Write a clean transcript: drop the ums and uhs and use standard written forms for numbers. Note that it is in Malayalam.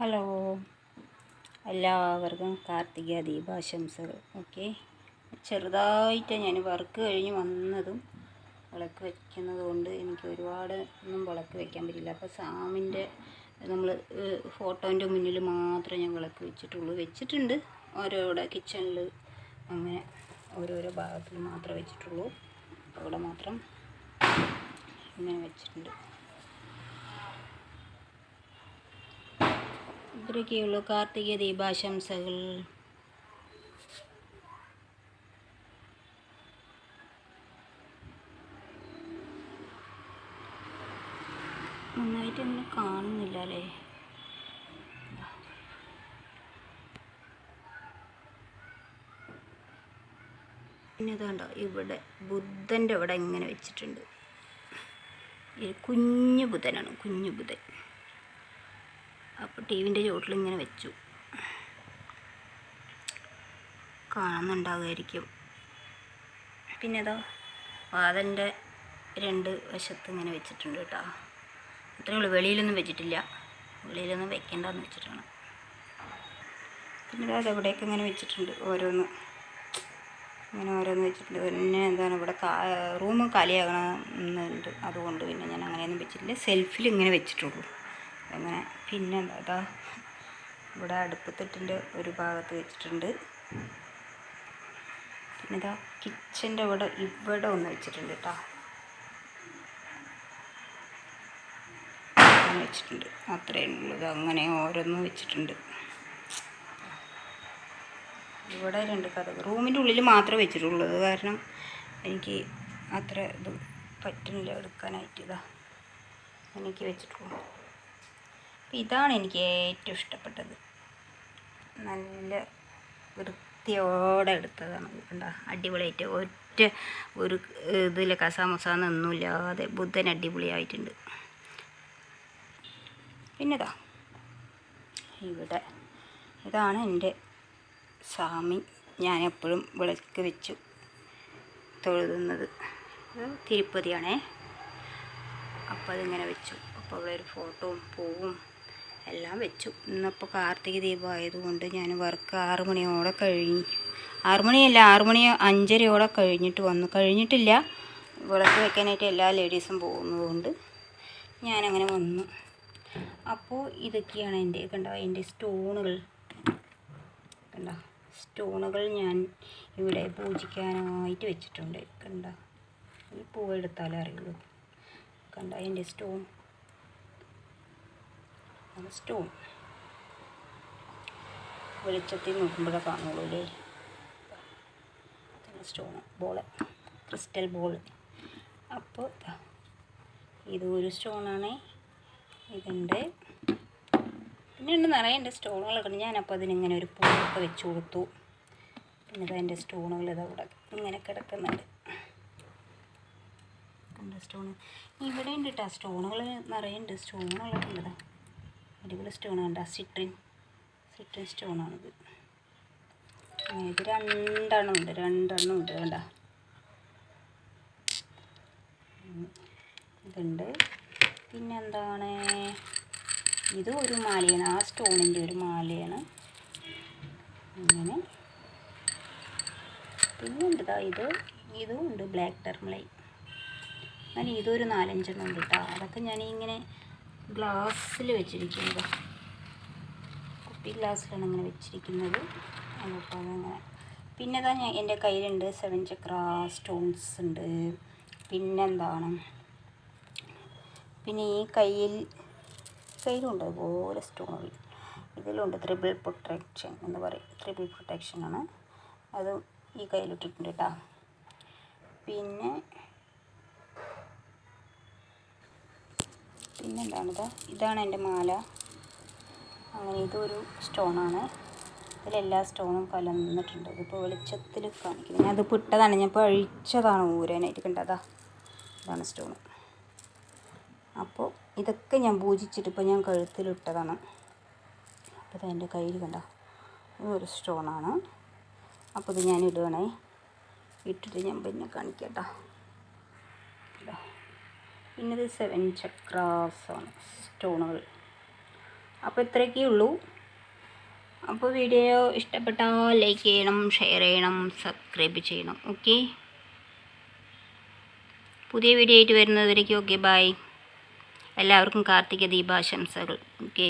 ഹലോ, എല്ലാവർക്കും കാർത്തിക ദീപാശംസകൾ. ഓക്കെ, ചെറുതായിട്ട് ഞാൻ വർക്ക് കഴിഞ്ഞ് വന്നതും വിളക്ക് വയ്ക്കുന്നത് കൊണ്ട് എനിക്ക് ഒരുപാട് ഒന്നും വിളക്ക് വയ്ക്കാൻ പറ്റില്ല. അപ്പോൾ സാമിൻ്റെ നമ്മൾ ഫോട്ടോൻ്റെ മുന്നിൽ മാത്രമേ ഞാൻ വിളക്ക് വെച്ചിട്ടുണ്ട്. ഓരോടെ കിച്ചണിൽ അങ്ങനെ ഓരോരോ ഭാഗത്തിൽ മാത്രമേ വെച്ചിട്ടുള്ളൂ. അവിടെ മാത്രം ഇങ്ങനെ വെച്ചിട്ടുണ്ട്. ഇത്രയൊക്കെയുള്ളൂ കാർത്തിക ദീപാശംസകൾ. നന്നായിട്ടൊന്നും കാണുന്നില്ല അല്ലേ? പിന്നെ ഇതുണ്ടോ, ഇവിടെ ബുദ്ധൻ്റെ ഇവിടെ ഇങ്ങനെ വെച്ചിട്ടുണ്ട്. കുഞ്ഞു ബുധനാണ്, കുഞ്ഞു ബുധൻ. അപ്പോൾ ടി വിൻ്റെ ചുവട്ടിൽ ഇങ്ങനെ വെച്ചു, കാണുന്നുണ്ടാകുമായിരിക്കും. പിന്നെ ഇതോ വാതിലിൻ്റെ രണ്ട് വശത്ത് ഇങ്ങനെ വെച്ചിട്ടുണ്ട് കേട്ടോ. അത്രയേ ഉള്ളൂ, വെളിയിലൊന്നും വെച്ചിട്ടില്ല. വെളിയിലൊന്നും വെക്കേണ്ടെന്ന് വെച്ചിട്ടാണ്. പിന്നെ അത് എവിടെയൊക്കെ ഇങ്ങനെ വെച്ചിട്ടുണ്ട്, ഓരോന്ന് വെച്ചിട്ടുണ്ട്. പിന്നെ എന്താണ്, ഇവിടെ റൂം കാലിയാകണമെന്നുണ്ട്, അതുകൊണ്ട് പിന്നെ ഞാൻ അങ്ങനെയൊന്നും വെച്ചിട്ടില്ല. സെൽഫിൽ ഇങ്ങനെ വെച്ചിട്ടുള്ളൂ അങ്ങനെ. പിന്നെ എന്താ, ഇവിടെ അടുപ്പത്തിട്ടിൻ്റെ ഒരു ഭാഗത്ത് വെച്ചിട്ടുണ്ട്. പിന്നെ ഇതാ കിച്ചൻ്റെ ഇവിടെ ഒന്ന് വെച്ചിട്ടുണ്ട് കേട്ടോ, അങ്ങനെ വെച്ചിട്ടുണ്ട്. അത്രയേ ഉള്ളൂ. അങ്ങനെ ഓരോന്നും വെച്ചിട്ടുണ്ട്. ഇവിടെ രണ്ട് കഥകൾ റൂമിൻ്റെ ഉള്ളിൽ മാത്രമേ വെച്ചിട്ടുള്ളൂ. കാരണം എനിക്ക് അത്ര ഇത് പറ്റുന്നില്ല എടുക്കാനായിട്ട്. എനിക്ക് വെച്ചിട്ടുള്ളൂ. ഇതാണ് എനിക്ക് ഏറ്റവും ഇഷ്ടപ്പെട്ടത്. നല്ല വൃത്തിയോടെ എടുത്തതാണ്. കണ്ട, അടിപൊളിയായിട്ട് ഒരു ഇതിൽ കസാമസാന്നൊന്നുമില്ലാതെ ബുദ്ധൻ അടിപൊളിയായിട്ടുണ്ട്. പിന്നെ ഇവിടെ ഇതാണ് എൻ്റെ സ്വാമി. ഞാൻ എപ്പോഴും വിളക്ക് വെച്ചു തൊഴുതുന്നത്. തിരുപ്പതിയാണേ. അപ്പോൾ അതിങ്ങനെ വെച്ചു. അപ്പോൾ അവിടെ ഒരു ഫോട്ടോയും പൂവും എല്ലാം വെച്ചു. ഇന്നിപ്പോൾ കാർത്തിക ദീപം ആയതുകൊണ്ട് ഞാൻ വർക്ക് 6 മണിയോടെ 6 മണിയല്ല, 6 മണി 5:30 കഴിഞ്ഞിട്ടില്ല. വിളക്ക് വെക്കാനായിട്ട് എല്ലാ ലേഡീസും പോകുന്നതുകൊണ്ട് ഞാനങ്ങനെ വന്നു. അപ്പോൾ ഇതൊക്കെയാണ് എൻ്റെ സ്റ്റോണുകൾ. സ്റ്റോണുകൾ ഞാൻ ഇവിടെ പൂജിക്കാനായിട്ട് വെച്ചിട്ടുണ്ട്. ഈ പൂവ് എടുത്താലേ അറിയുള്ളൂ. എൻ്റെ സ്റ്റോൺ വെളിച്ചത്തിൽ നോക്കുമ്പോഴേ കാണുള്ളൂ അല്ലേ? Stone crystal ball. അപ്പോൾ ഇതൊരു സ്റ്റോണാണ്. ഇതുണ്ട്. പിന്നെ നിറയെ സ്റ്റോണുകളൊക്കെ ഉണ്ട്. ഞാനപ്പോൾ അതിനിങ്ങനെ ഒരു പൂവൊക്കെ വെച്ച് കൊടുത്തു. പിന്നെ അതിൻ്റെ സ്റ്റോണുകൾ ഇതവിടെ ഇങ്ങനെ കിടക്കുന്നുണ്ട്. സ്റ്റോണ് ഇവിടെ ഉണ്ട് കേട്ടോ. സ്റ്റോണുകൾ നിറയെ ഉണ്ട്. സ്റ്റോണുകളൊക്കെ ഉണ്ട്. അടിപൊളി സ്റ്റോണ് കണ്ട, സിട്രിൻ സ്റ്റോണാണിത്. ഇത് രണ്ടെണ്ണം ഉണ്ട് കണ്ട. ഇതുണ്ട്. പിന്നെന്താണ്, ഇത് ഒരു മാലയാണ്. ആ സ്റ്റോണിൻ്റെ ഒരു മാലയാണ്. അങ്ങനെ പിന്നെ ഉണ്ട് ഇതും ഉണ്ട്, ബ്ലാക്ക് ടെർമലൈൻ. അങ്ങനെ ഇതൊരു 4-5 എണ്ണം ഉണ്ട് കേട്ടോ. അതൊക്കെ ഞാനിങ്ങനെ ഗ്ലാസ്സിൽ വെച്ചിരിക്കുന്നത്, കുപ്പി ഗ്ലാസ്സിലാണ് ഇങ്ങനെ വെച്ചിരിക്കുന്നത്. അപ്പോൾ അതങ്ങനെ. പിന്നെ എൻ്റെ കയ്യിലുണ്ട് 7 ചക്ര സ്റ്റോൺസ് ഉണ്ട്. പിന്നെന്താണ്, പിന്നെ ഈ കയ്യിലുണ്ട് അതുപോലെ സ്റ്റോണുകൾ. ഇതിലുണ്ട് ട്രിപ്പിൾ പ്രൊട്ടക്ഷൻ എന്ന് പറയും. ട്രിപ്പിൾ പ്രൊട്ടക്ഷനാണ് അത്. ഈ കയ്യിലിട്ടിട്ടുണ്ട് കേട്ടോ. പിന്നെന്താണിത്, ഇതാണ് എൻ്റെ മാല. അങ്ങനെ ഇതൊരു സ്റ്റോണാണ്. ഇതിലെല്ലാ സ്റ്റോണും കലർന്നിട്ടുണ്ട്. ഇതിപ്പോൾ വെളിച്ചത്തിൽ കാണിക്കുന്നത്. ഞാനത് ഇട്ടതാണ്, ഞാനിപ്പോൾ അഴിച്ചതാണ് ഊരാനായിട്ട്. ഇതാണ് സ്റ്റോണ്. അപ്പോൾ ഇതൊക്കെ ഞാൻ പൂജിച്ചിട്ട് ഇപ്പോൾ ഞാൻ കഴുത്തിലിട്ടതാണ്. അപ്പോൾ എൻ്റെ കയ്യിൽ ഇതൊരു സ്റ്റോണാണ്. അപ്പോൾ ഇത് ഞാൻ ഇടുകയാണേ. ഇട്ടിട്ട് ഞാൻ പിന്നെ കാണിക്കാം കേട്ടോ. പിന്നെ ഇത് 7 ചക്രാസാണ് സ്റ്റോണുകൾ. അപ്പോൾ ഇത്രയൊക്കെ ഉള്ളൂ. അപ്പോൾ വീഡിയോ ഇഷ്ടപ്പെട്ടാൽ ലൈക്ക് ചെയ്യണം, ഷെയർ ചെയ്യണം, സബ്സ്ക്രൈബ് ചെയ്യണം. ഓക്കെ, പുതിയ വീഡിയോ ആയിട്ട് വരുന്നതുവരേക്കും ഓക്കെ, ബൈ. എല്ലാവർക്കും കാർത്തിക ദീപാശംസകൾ. ഓക്കെ.